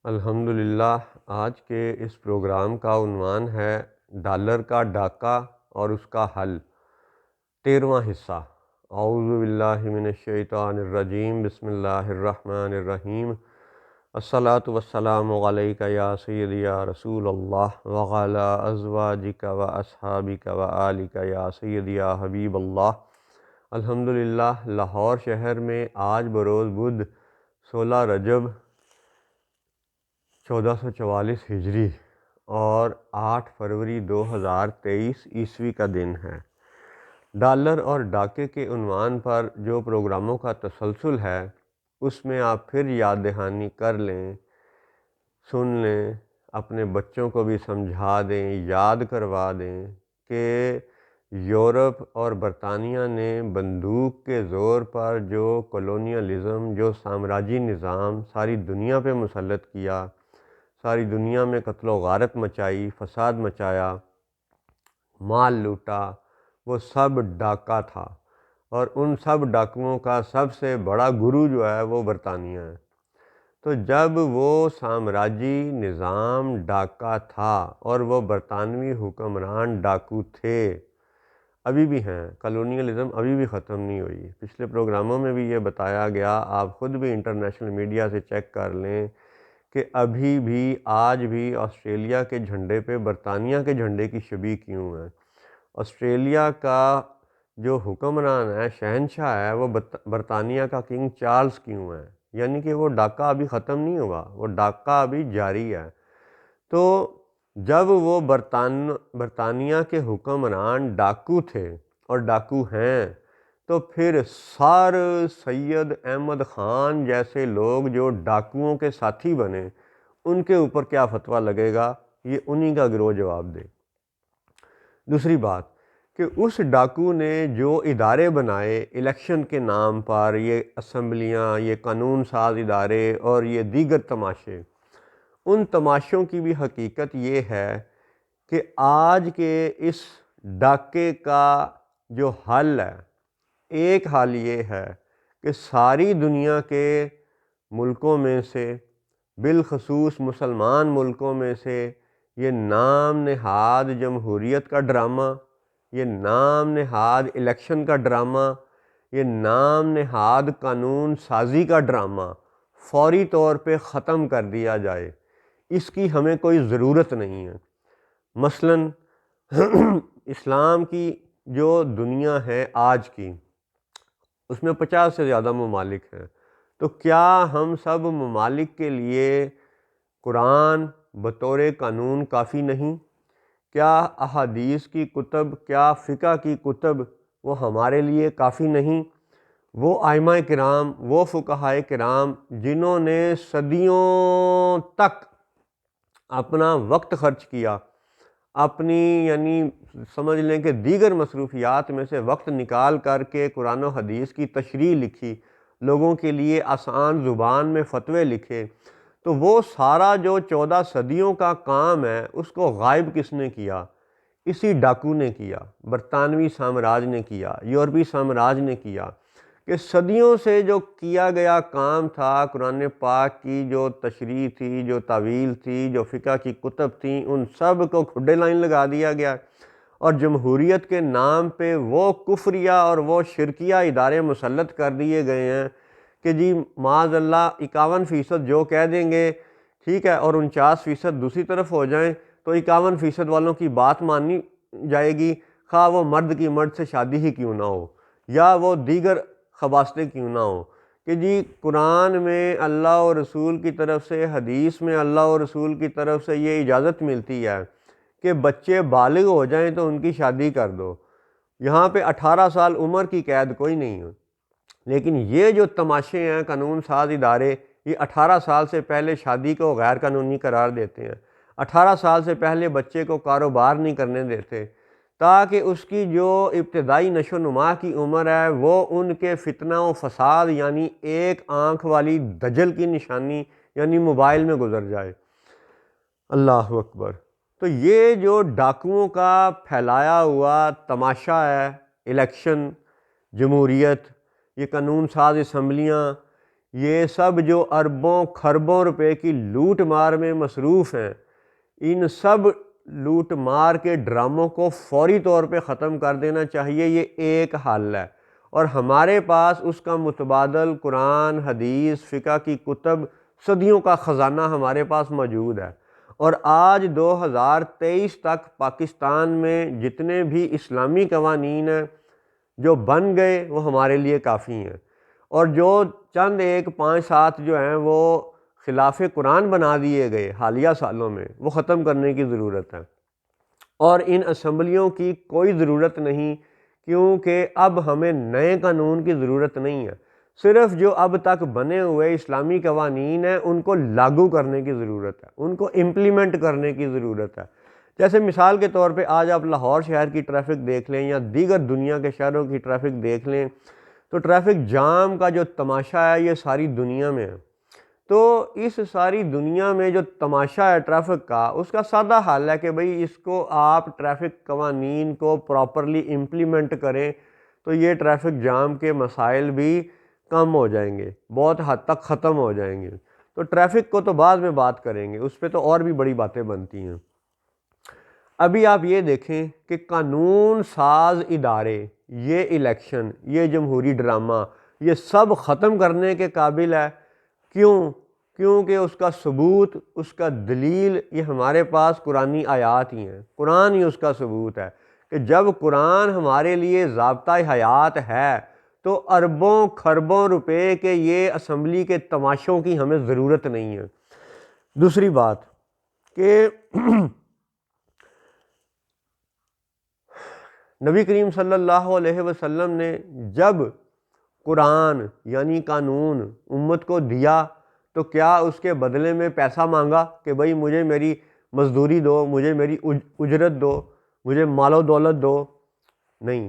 الحمدللہ، آج کے اس پروگرام کا عنوان ہے ڈالر کا ڈاکہ اور اس کا حل، 13واں حصہ۔ اعوذ باللہ من الشیطان الرجیم، بسم اللہ الرحمن الرحیم۔ الصلاۃ والسلام علیک یا سیدی یا رسول اللہ وعلی ازواجک و اصحابک و آلک یا سیدی یا حبیب اللہ۔ الحمدللہ، لاہور شہر میں آج بروز بدھ 16 رجب 1444 ہجری اور 8 فروری 2023 عیسوی کا دن ہے۔ ڈالر اور ڈاکے کے عنوان پر جو پروگراموں کا تسلسل ہے، اس میں آپ پھر یاد دہانی کر لیں، سن لیں، اپنے بچوں کو بھی سمجھا دیں، یاد کروا دیں کہ یورپ اور برطانیہ نے بندوق کے زور پر جو کولونیلزم، جو سامراجی نظام ساری دنیا پہ مسلط کیا، ساری دنیا میں قتل و غارت مچائی، فساد مچایا، مال لوٹا، وہ سب ڈاکہ تھا، اور ان سب ڈاکوؤں کا سب سے بڑا گرو جو ہے وہ برطانیہ ہے۔ تو جب وہ سامراجی نظام ڈاکہ تھا اور وہ برطانوی حکمران ڈاکو تھے، ابھی بھی ہیں، کالونیلزم ابھی بھی ختم نہیں ہوئی۔ پچھلے پروگراموں میں بھی یہ بتایا گیا، آپ خود بھی انٹرنیشنل میڈیا سے چیک کر لیں کہ ابھی بھی آج بھی آسٹریلیا کے جھنڈے پہ برطانیہ کے جھنڈے کی شبیہ کیوں ہے۔ آسٹریلیا کا جو حکمران ہے، شہنشاہ ہے، وہ برطانیہ کا کنگ چارلز کیوں ہے، یعنی کہ وہ ڈاکہ ابھی ختم نہیں ہوا، وہ ڈاکہ ابھی جاری ہے۔ تو جب وہ برطانیہ کے حکمران ڈاکو تھے اور ڈاکو ہیں، تو پھر سر سید احمد خان جیسے لوگ جو ڈاکوؤں کے ساتھی بنے، ان کے اوپر کیا فتویٰ لگے گا، یہ انہی کا گروہ جواب دے۔ دوسری بات کہ اس ڈاکو نے جو ادارے بنائے الیکشن کے نام پر، یہ اسمبلیاں، یہ قانون ساز ادارے اور یہ دیگر تماشے، ان تماشوں کی بھی حقیقت یہ ہے کہ آج کے اس ڈاکے کا جو حل ہے، ایک حل یہ ہے کہ ساری دنیا کے ملکوں میں سے، بالخصوص مسلمان ملکوں میں سے، یہ نام نہاد جمہوریت کا ڈرامہ، یہ نام نہاد الیکشن کا ڈرامہ، یہ نام نہاد قانون سازی کا ڈرامہ فوری طور پہ ختم کر دیا جائے۔ اس کی ہمیں کوئی ضرورت نہیں ہے۔ مثلاً اسلام کی جو دنیا ہے آج کی، اس میں 50 سے زیادہ ممالک ہیں، تو کیا ہم سب ممالک کے لیے قرآن بطور قانون کافی نہیں؟ کیا احادیث کی کتب، کیا فقہ کی کتب وہ ہمارے لیے کافی نہیں؟ وہ ائمہ کرام، وہ فقہائے کرام جنہوں نے صدیوں تک اپنا وقت خرچ کیا، اپنی یعنی سمجھ لیں کہ دیگر مصروفیات میں سے وقت نکال کر کے قرآن و حدیث کی تشریح لکھی، لوگوں کے لیے آسان زبان میں فتوے لکھے، تو وہ سارا جو 14 صدیوں کا کام ہے، اس کو غائب کس نے کیا؟ اسی ڈاکو نے کیا، برطانوی سامراج نے کیا، یورپی سامراج نے کیا، کہ صدیوں سے جو کیا گیا کام تھا، قرآن پاک کی جو تشریح تھی، جو تعویل تھی، جو فقہ کی کتب تھیں، ان سب کو کھڈے لائن لگا دیا گیا، اور جمہوریت کے نام پہ وہ کفریہ اور وہ شرکیہ ادارے مسلط کر دیے گئے ہیں کہ جی معاذ اللہ 51% جو کہہ دیں گے ٹھیک ہے، اور 49% دوسری طرف ہو جائیں تو 51% والوں کی بات مانی جائے گی، خواہ وہ مرد کی مرد سے شادی ہی کیوں نہ ہو، یا وہ دیگر خباستیں کیوں نہ ہوں، کہ جی قرآن میں اللہ و رسول کی طرف سے، حدیث میں اللہ و رسول کی طرف سے یہ اجازت ملتی ہے کہ بچے بالغ ہو جائیں تو ان کی شادی کر دو۔ یہاں پہ 18 سال عمر کی قید کوئی نہیں ہے، لیکن یہ جو تماشے ہیں قانون ساز ادارے، یہ 18 سال سے پہلے شادی کو غیر قانونی قرار دیتے ہیں، 18 سال سے پہلے بچے کو کاروبار نہیں کرنے دیتے، تاکہ اس کی جو ابتدائی نشو و نما کی عمر ہے وہ ان کے فتنہ و فساد یعنی ایک آنکھ والی دجل کی نشانی یعنی موبائل میں گزر جائے۔ اللہ اکبر۔ تو یہ جو ڈاکوؤں کا پھیلایا ہوا تماشا ہے، الیکشن، جمہوریت، یہ قانون ساز اسمبلیاں، یہ سب جو اربوں خربوں روپے کی لوٹ مار میں مصروف ہیں، ان سب لوٹ مار کے ڈراموں کو فوری طور پہ ختم کر دینا چاہیے۔ یہ ایک حل ہے، اور ہمارے پاس اس کا متبادل قرآن، حدیث، فقہ کی کتب، صدیوں کا خزانہ ہمارے پاس موجود ہے۔ اور آج 2023 تک پاکستان میں جتنے بھی اسلامی قوانین ہیں جو بن گئے وہ ہمارے لیے کافی ہیں، اور جو چند ایک 5-7 جو ہیں وہ خلاف قرآن بنا دیے گئے حالیہ سالوں میں، وہ ختم کرنے کی ضرورت ہے۔ اور ان اسمبلیوں کی کوئی ضرورت نہیں، کیونکہ اب ہمیں نئے قانون کی ضرورت نہیں ہے، صرف جو اب تک بنے ہوئے اسلامی قوانین ہیں ان کو لاگو کرنے کی ضرورت ہے، ان کو امپلیمنٹ کرنے کی ضرورت ہے۔ جیسے مثال کے طور پہ آج آپ لاہور شہر کی ٹریفک دیکھ لیں یا دیگر دنیا کے شہروں کی ٹریفک دیکھ لیں، تو ٹریفک جام کا جو تماشا ہے یہ ساری دنیا میں ہے۔ تو اس ساری دنیا میں جو تماشا ہے ٹریفک کا، اس کا سادہ حل ہے کہ بھئی اس کو آپ ٹریفک قوانین کو پراپرلی امپلیمنٹ کریں، تو یہ ٹریفک جام کے مسائل بھی کم ہو جائیں گے، بہت حد تک ختم ہو جائیں گے۔ تو ٹریفک کو تو بعد میں بات کریں گے، اس پہ تو اور بھی بڑی باتیں بنتی ہیں۔ ابھی آپ یہ دیکھیں کہ قانون ساز ادارے، یہ الیکشن، یہ جمہوری ڈرامہ، یہ سب ختم کرنے کے قابل ہے۔ کیونکہ اس کا ثبوت، اس کا دلیل یہ ہمارے پاس قرآنی آیات ہی ہیں، قرآن ہی اس کا ثبوت ہے کہ جب قرآن ہمارے لیے ضابطہ حیات ہے تو اربوں خربوں روپے کے یہ اسمبلی کے تماشوں کی ہمیں ضرورت نہیں ہے۔ دوسری بات کہ نبی کریم صلی اللہ علیہ وسلم نے جب قرآن یعنی قانون امت کو دیا تو کیا اس کے بدلے میں پیسہ مانگا کہ بھئی مجھے میری مزدوری دو، مجھے میری اجرت دو، مجھے مال و دولت دو؟ نہیں،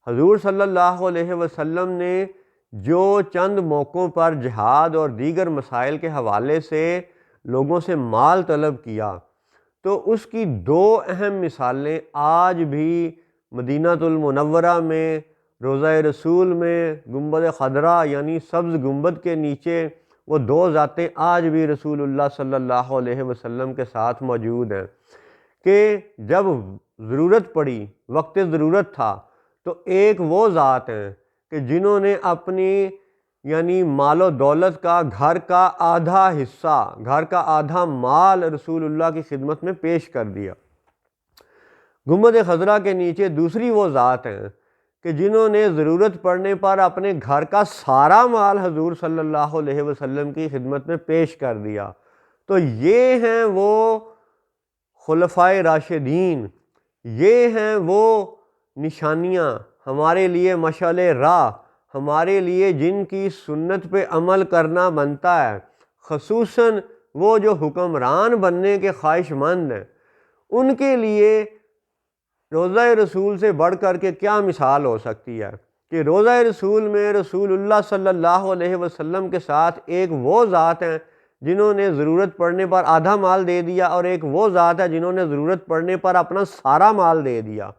حضور صلی اللہ علیہ وسلم نے جو چند موقعوں پر جہاد اور دیگر مسائل کے حوالے سے لوگوں سے مال طلب کیا، تو اس کی 2 اہم مثالیں آج بھی مدینہ المنورہ میں، روضہ رسول میں، گنبد خضرا یعنی سبز گنبد کے نیچے وہ 2 ذاتیں آج بھی رسول اللہ صلی اللہ علیہ وسلم کے ساتھ موجود ہیں کہ جب ضرورت پڑی، وقت ضرورت تھا، تو ایک وہ ذات ہیں کہ جنہوں نے اپنی یعنی مال و دولت کا، گھر کا آدھا حصہ، گھر کا آدھا مال رسول اللہ کی خدمت میں پیش کر دیا۔ گنبد خضرا کے نیچے دوسری وہ ذات ہیں کہ جنہوں نے ضرورت پڑنے پر اپنے گھر کا سارا مال حضور صلی اللہ علیہ وسلم کی خدمت میں پیش کر دیا۔ تو یہ ہیں وہ خلفائے راشدین، یہ ہیں وہ نشانیاں ہمارے لیے مشعل راہ، ہمارے لیے جن کی سنت پہ عمل کرنا بنتا ہے، خصوصاً وہ جو حکمران بننے کے خواہش مند ہیں۔ ان کے لیے روضہ رسول سے بڑھ کر کے کیا مثال ہو سکتی ہے کہ روضہ رسول میں رسول اللہ صلی اللہ علیہ وسلم کے ساتھ ایک وہ ذات ہیں جنہوں نے ضرورت پڑنے پر آدھا مال دے دیا، اور ایک وہ ذات ہے جنہوں نے ضرورت پڑنے پر اپنا سارا مال دے دیا۔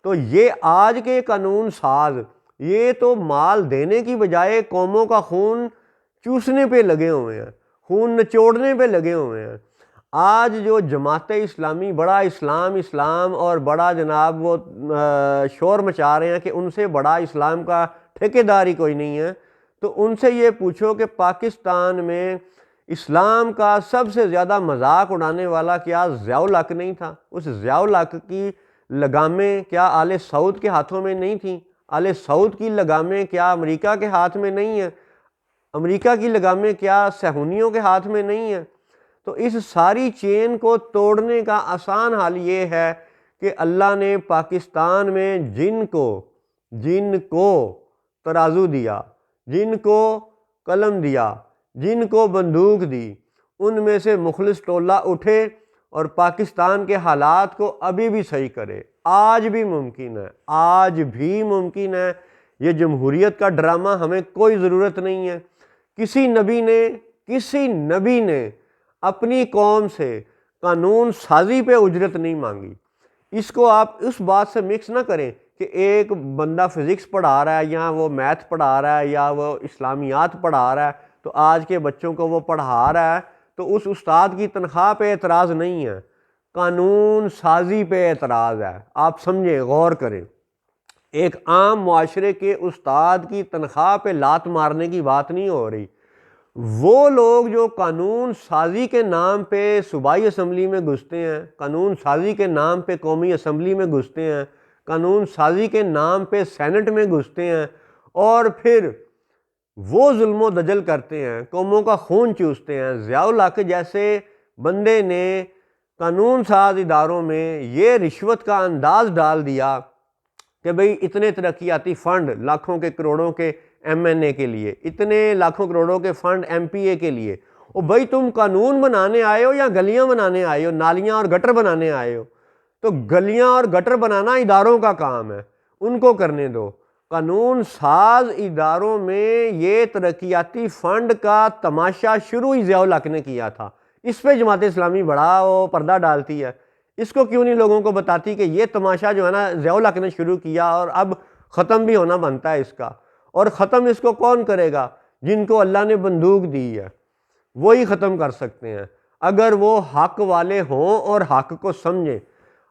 تو یہ آج کے قانون ساز یہ تو مال دینے کی بجائے قوموں کا خون چوسنے پہ لگے ہوئے ہیں، خون نچوڑنے پہ لگے ہوئے ہیں۔ آج جو جماعت اسلامی بڑا اسلام اور بڑا جناب وہ شور مچا رہے ہیں کہ ان سے بڑا اسلام کا ٹھیکیدار ہی کوئی نہیں ہے، تو ان سے یہ پوچھو کہ پاکستان میں اسلام کا سب سے زیادہ مذاق اڑانے والا کیا ضیاء الحق نہیں تھا؟ اس ضیاء الحق کی لگامیں کیا آل سعود کے ہاتھوں میں نہیں تھیں؟ آل سعود کی لگامیں کیا امریکہ کے ہاتھ میں نہیں ہیں؟ امریکہ کی لگامیں کیا صہیونیوں کے ہاتھ میں نہیں ہیں؟ تو اس ساری چین کو توڑنے کا آسان حل یہ ہے کہ اللہ نے پاکستان میں جن کو ترازو دیا، جن کو قلم دیا، جن کو بندوق دی، ان میں سے مخلص ٹولہ اٹھے اور پاکستان کے حالات کو ابھی بھی صحیح کرے۔ آج بھی ممکن ہے، آج بھی ممکن ہے۔ یہ جمہوریت کا ڈرامہ ہمیں کوئی ضرورت نہیں ہے۔ کسی نبی نے اپنی قوم سے قانون سازی پہ اجرت نہیں مانگی۔ اس کو آپ اس بات سے مکس نہ کریں کہ ایک بندہ فزکس پڑھا رہا ہے یا وہ میتھ پڑھا رہا ہے یا وہ اسلامیات پڑھا رہا ہے تو آج کے بچوں کو وہ پڑھا رہا ہے تو اس استاد کی تنخواہ پہ اعتراض نہیں ہے، قانون سازی پہ اعتراض ہے۔ آپ سمجھیں، غور کریں، ایک عام معاشرے کے استاد کی تنخواہ پہ لات مارنے کی بات نہیں ہو رہی۔ وہ لوگ جو قانون سازی کے نام پہ صوبائی اسمبلی میں گھستے ہیں، قانون سازی کے نام پہ قومی اسمبلی میں گھستے ہیں، قانون سازی کے نام پہ سینٹ میں گھستے ہیں، اور پھر وہ ظلم و دجل کرتے ہیں، قوموں کا خون چوستے ہیں۔ ضیاء الحق جیسے بندے نے قانون ساز اداروں میں یہ رشوت کا انداز ڈال دیا کہ بھئی اتنے ترقیاتی فنڈ لاکھوں کے کروڑوں کے ایم این اے کے لیے، اتنے لاکھوں کروڑوں کے فنڈ ایم پی اے کے لیے۔ او بھئی تم قانون بنانے آئے ہو یا گلیاں بنانے آئے ہو، نالیاں اور گٹر بنانے آئے ہو؟ تو گلیاں اور گٹر بنانا اداروں کا کام ہے، ان کو کرنے دو۔ قانون ساز اداروں میں یہ ترقیاتی فنڈ کا تماشا شروع ہی ضیاء الحق نے کیا تھا۔ اس پہ جماعت اسلامی بڑا وہ پردہ ڈالتی ہے، اس کو کیوں نہیں لوگوں کو بتاتی کہ یہ تماشا جو ہے نا ضیاء الحق نے شروع کیا اور اب ختم بھی ہونا بنتا ہے اس کا۔ اور ختم اس کو کون کرے گا؟ جن کو اللہ نے بندوق دی ہے وہی ختم کر سکتے ہیں، اگر وہ حق والے ہوں اور حق کو سمجھیں۔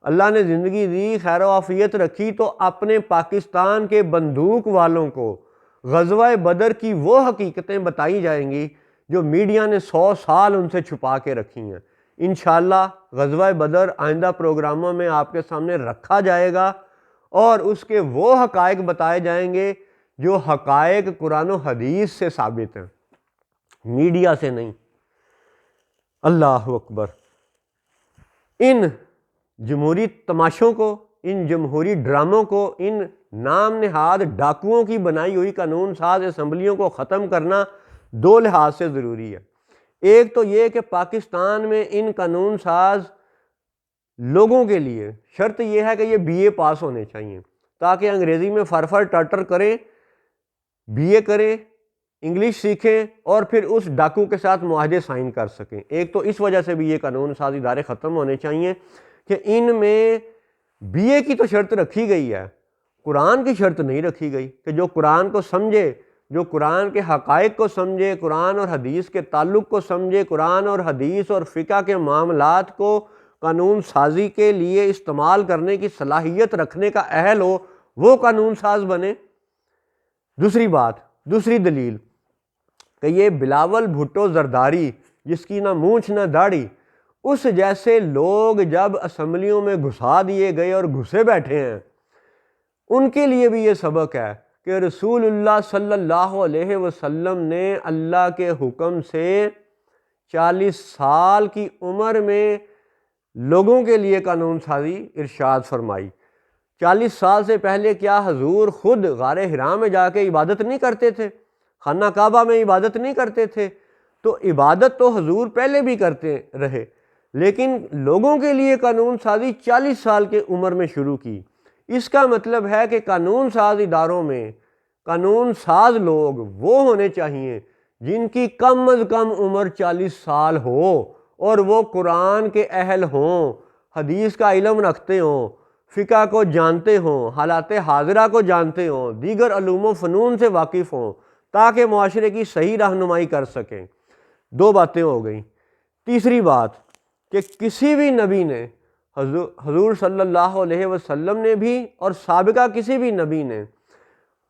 اللہ نے زندگی دی، خیر و عافیت رکھی، تو اپنے پاکستان کے بندوق والوں کو غزوہ بدر کی وہ حقیقتیں بتائی جائیں گی جو میڈیا نے 100 سال ان سے چھپا کے رکھی ہیں۔ انشاءاللہ غزوہ بدر آئندہ پروگراموں میں آپ کے سامنے رکھا جائے گا اور اس کے وہ حقائق بتائے جائیں گے جو حقائق قرآن و حدیث سے ثابت ہیں، میڈیا سے نہیں۔ اللہ اکبر۔ ان جمہوری تماشوں کو، ان جمہوری ڈراموں کو، ان نام نہاد ڈاکوؤں کی بنائی ہوئی قانون ساز اسمبلیوں کو ختم کرنا دو لحاظ سے ضروری ہے۔ ایک تو یہ کہ پاکستان میں ان قانون ساز لوگوں کے لیے شرط یہ ہے کہ یہ بی اے پاس ہونے چاہیے تاکہ انگریزی میں فرفر ٹرٹر کریں، بی اے کریں، انگلش سیکھیں اور پھر اس ڈاکو کے ساتھ معاہدے سائن کر سکیں۔ ایک تو اس وجہ سے بھی یہ قانون ساز ادارے ختم ہونے چاہیے کہ ان میں بی اے کی تو شرط رکھی گئی ہے، قرآن کی شرط نہیں رکھی گئی کہ جو قرآن کو سمجھے، جو قرآن کے حقائق کو سمجھے، قرآن اور حدیث کے تعلق کو سمجھے، قرآن اور حدیث اور فقہ کے معاملات کو قانون سازی کے لیے استعمال کرنے کی صلاحیت رکھنے کا اہل ہو، وہ قانون ساز بنے۔ دوسری بات، دوسری دلیل کہ یہ بلاول بھٹو زرداری جس کی نہ مونچھ نہ داڑھی، اس جیسے لوگ جب اسمبلیوں میں گھسا دیے گئے اور گھسے بیٹھے ہیں، ان کے لیے بھی یہ سبق ہے کہ رسول اللہ صلی اللہ علیہ وسلم نے اللہ کے حکم سے 40 سال کی عمر میں لوگوں کے لیے قانون سازی ارشاد فرمائی۔ 40 سال سے پہلے کیا حضور خود غار حرا میں جا کے عبادت نہیں کرتے تھے؟ خانہ کعبہ میں عبادت نہیں کرتے تھے؟ تو عبادت تو حضور پہلے بھی کرتے رہے، لیکن لوگوں کے لیے قانون سازی 40 سال کے عمر میں شروع کی۔ اس کا مطلب ہے کہ قانون ساز اداروں میں قانون ساز لوگ وہ ہونے چاہیے جن کی کم از کم عمر 40 سال ہو اور وہ قرآن کے اہل ہوں، حدیث کا علم رکھتے ہوں، فقہ کو جانتے ہوں، حالات حاضرہ کو جانتے ہوں، دیگر علوم و فنون سے واقف ہوں، تاکہ معاشرے کی صحیح رہنمائی کر سکیں۔ دو باتیں ہو گئیں۔ تیسری بات کہ کسی بھی نبی نے، حضور صلی اللہ علیہ وسلم نے بھی اور سابقہ کسی بھی نبی نے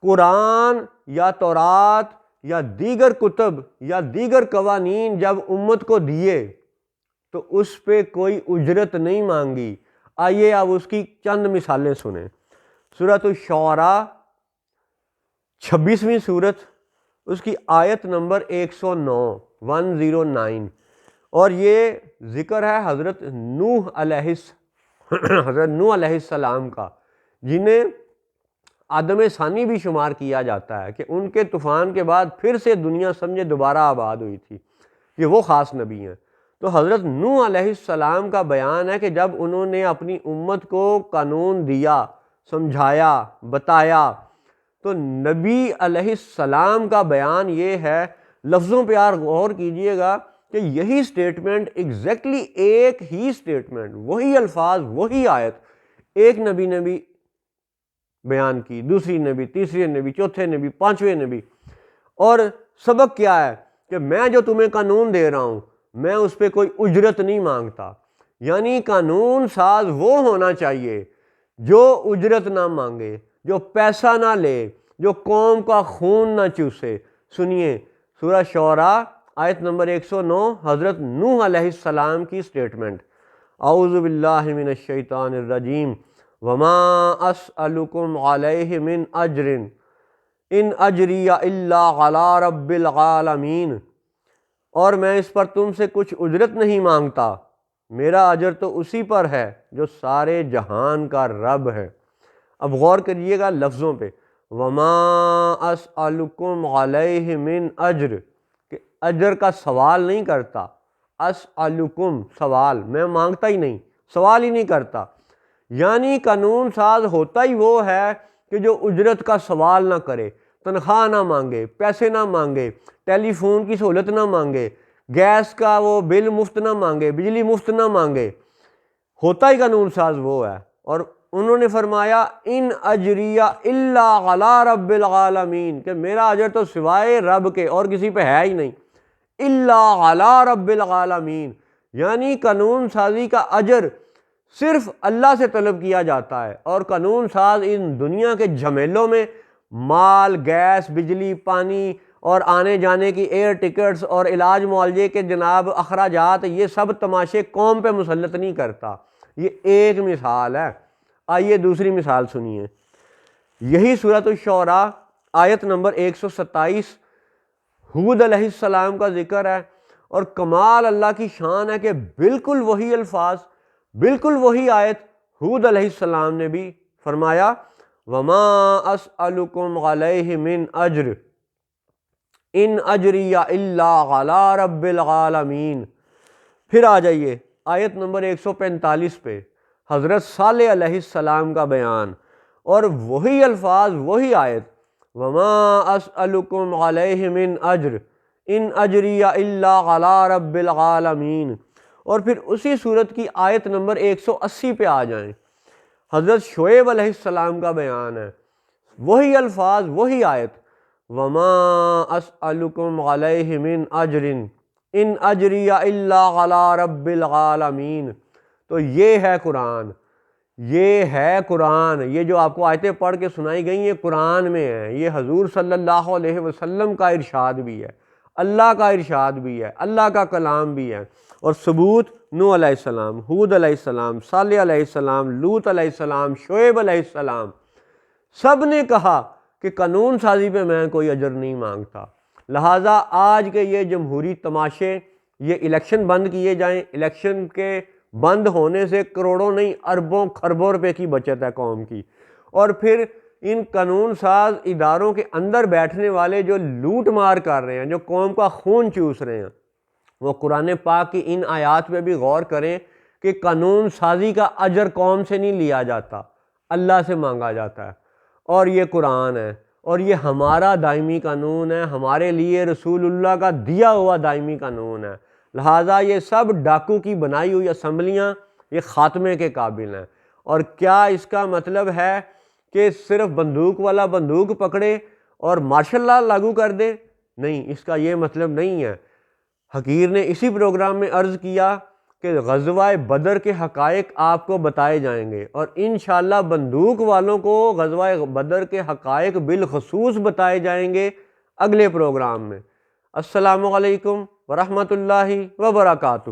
قرآن یا تورات یا دیگر کتب یا دیگر قوانین جب امت کو دیے تو اس پہ کوئی اجرت نہیں مانگی۔ آئیے اب اس کی چند مثالیں سنیں۔ سورۃ الشعراء 26ویں سورت، اس کی آیت نمبر 109 اور یہ ذکر ہے حضرت نوح علیہ السلام کا، جنہیں آدم ثانی بھی شمار کیا جاتا ہے کہ ان کے طوفان کے بعد پھر سے دنیا سمجھے دوبارہ آباد ہوئی تھی، یہ وہ خاص نبی ہیں۔ تو حضرت نوح علیہ السلام کا بیان ہے کہ جب انہوں نے اپنی امت کو قانون دیا، سمجھایا، بتایا، تو نبی علیہ السلام کا بیان یہ ہے، لفظوں پہ یار غور کیجئے گا کہ یہی سٹیٹمنٹ ایگزیکٹلی ایک ہی سٹیٹمنٹ، وہی الفاظ، وہی آیت ایک نبی نے بھی بیان کی، دوسری نبی، تیسری نبی، چوتھے نبی، پانچویں نبی۔ اور سبق کیا ہے کہ میں جو تمہیں قانون دے رہا ہوں میں اس پہ کوئی اجرت نہیں مانگتا، یعنی قانون ساز وہ ہونا چاہیے جو اجرت نہ مانگے، جو پیسہ نہ لے، جو قوم کا خون نہ چوسے۔ سنیے سورہ شعراء آیت نمبر 109، حضرت نوح علیہ السلام کی سٹیٹمنٹ، اعوذ باللہ من الشیطان الرجیم، وما اسألکم علیہ من اجر ان اجری الا علی رب العالمین، اور میں اس پر تم سے کچھ اجرت نہیں مانگتا، میرا اجر تو اسی پر ہے جو سارے جہان کا رب ہے۔ اب غور کریے گا لفظوں پہ، وما اسألکم علیہ من اجر، کہ اجر کا سوال نہیں کرتا، اسألکم سوال، میں مانگتا ہی نہیں، سوال ہی نہیں کرتا، یعنی قانون ساز ہوتا ہی وہ ہے کہ جو اجرت کا سوال نہ کرے، تنخواہ نہ مانگے، پیسے نہ مانگے، ٹیلی فون کی سہولت نہ مانگے، گیس کا وہ بل مفت نہ مانگے، بجلی مفت نہ مانگے، ہوتا ہی قانون ساز وہ ہے۔ اور انہوں نے فرمایا ان اجریہ الا علی رب العالمین، کہ میرا اجر تو سوائے رب کے اور کسی پہ ہے ہی نہیں، الا علی رب العالمین، یعنی قانون سازی کا اجر صرف اللہ سے طلب کیا جاتا ہے، اور قانون ساز ان دنیا کے جھمیلوں میں مال، گیس، بجلی، پانی اور آنے جانے کی ایئر ٹکٹس اور علاج معالجے کے جناب اخراجات، یہ سب تماشے قوم پہ مسلط نہیں کرتا۔ یہ ایک مثال ہے، آئیے دوسری مثال سنیے۔ یہی سورۃ الشعراء آیت نمبر 127 ہود علیہ السلام کا ذکر ہے، اور کمال اللہ کی شان ہے کہ بالکل وہی الفاظ، بالکل وہی آیت ہود علیہ السلام نے بھی فرمایا وما اسألکم علیہ من اجر ان اجری الا علی رب العالمین۔ پھر آ جائیے آیت نمبر 145 پہ، حضرت صالح علیہ السلام کا بیان، اور وہی الفاظ، وہی آیت وما اسألکم علیہ من اجر ان اجری الا علی رب العالمین۔ اور پھر اسی صورت کی آیت نمبر 180 پہ آ جائیں، حضرت شعیب علیہ السلام کا بیان ہے، وہی الفاظ، وہی آیت وما اسألکم علیہ من اجر ان اجری الا علی رب العالمین۔ تو یہ ہے قرآن، یہ ہے قرآن، یہ جو آپ کو آیتیں پڑھ کے سنائی گئی یہ قرآن میں ہیں، یہ حضور صلی اللہ علیہ وسلم کا ارشاد بھی ہے، اللہ کا ارشاد بھی ہے، اللہ کا کلام بھی ہے، اور ثبوت نوح علیہ السلام، ہود علیہ السلام، صالح علیہ السلام، لوط علیہ السلام، شعیب علیہ السلام، سب نے کہا کہ قانون سازی پہ میں کوئی اجر نہیں مانگتا۔ لہٰذا آج کے یہ جمہوری تماشے، یہ الیکشن بند کیے جائیں، الیکشن کے بند ہونے سے کروڑوں نہیں اربوں خربوں روپے کی بچت ہے قوم کی، اور پھر ان قانون ساز اداروں کے اندر بیٹھنے والے جو لوٹ مار کر رہے ہیں، جو قوم کا خون چوس رہے ہیں، وہ قرآن پاک کی ان آیات پہ بھی غور کریں کہ قانون سازی کا اجر قوم سے نہیں لیا جاتا، اللہ سے مانگا جاتا ہے، اور یہ قرآن ہے، اور یہ ہمارا دائمی قانون ہے، ہمارے لیے رسول اللہ کا دیا ہوا دائمی قانون ہے۔ لہٰذا یہ سب ڈاکو کی بنائی ہوئی اسمبلیاں یہ خاتمے کے قابل ہیں۔ اور کیا اس کا مطلب ہے کہ صرف بندوق والا بندوق پکڑے اور مارشل لا لاگو کر دے؟ نہیں، اس کا یہ مطلب نہیں ہے۔ حقیر نے اسی پروگرام میں عرض کیا کہ غزوہ بدر کے حقائق آپ کو بتائے جائیں گے، اور انشاءاللہ بندوق والوں کو غزوہ بدر کے حقائق بالخصوص بتائے جائیں گے اگلے پروگرام میں۔ السلام علیکم ورحمۃ اللہ وبرکاتہ۔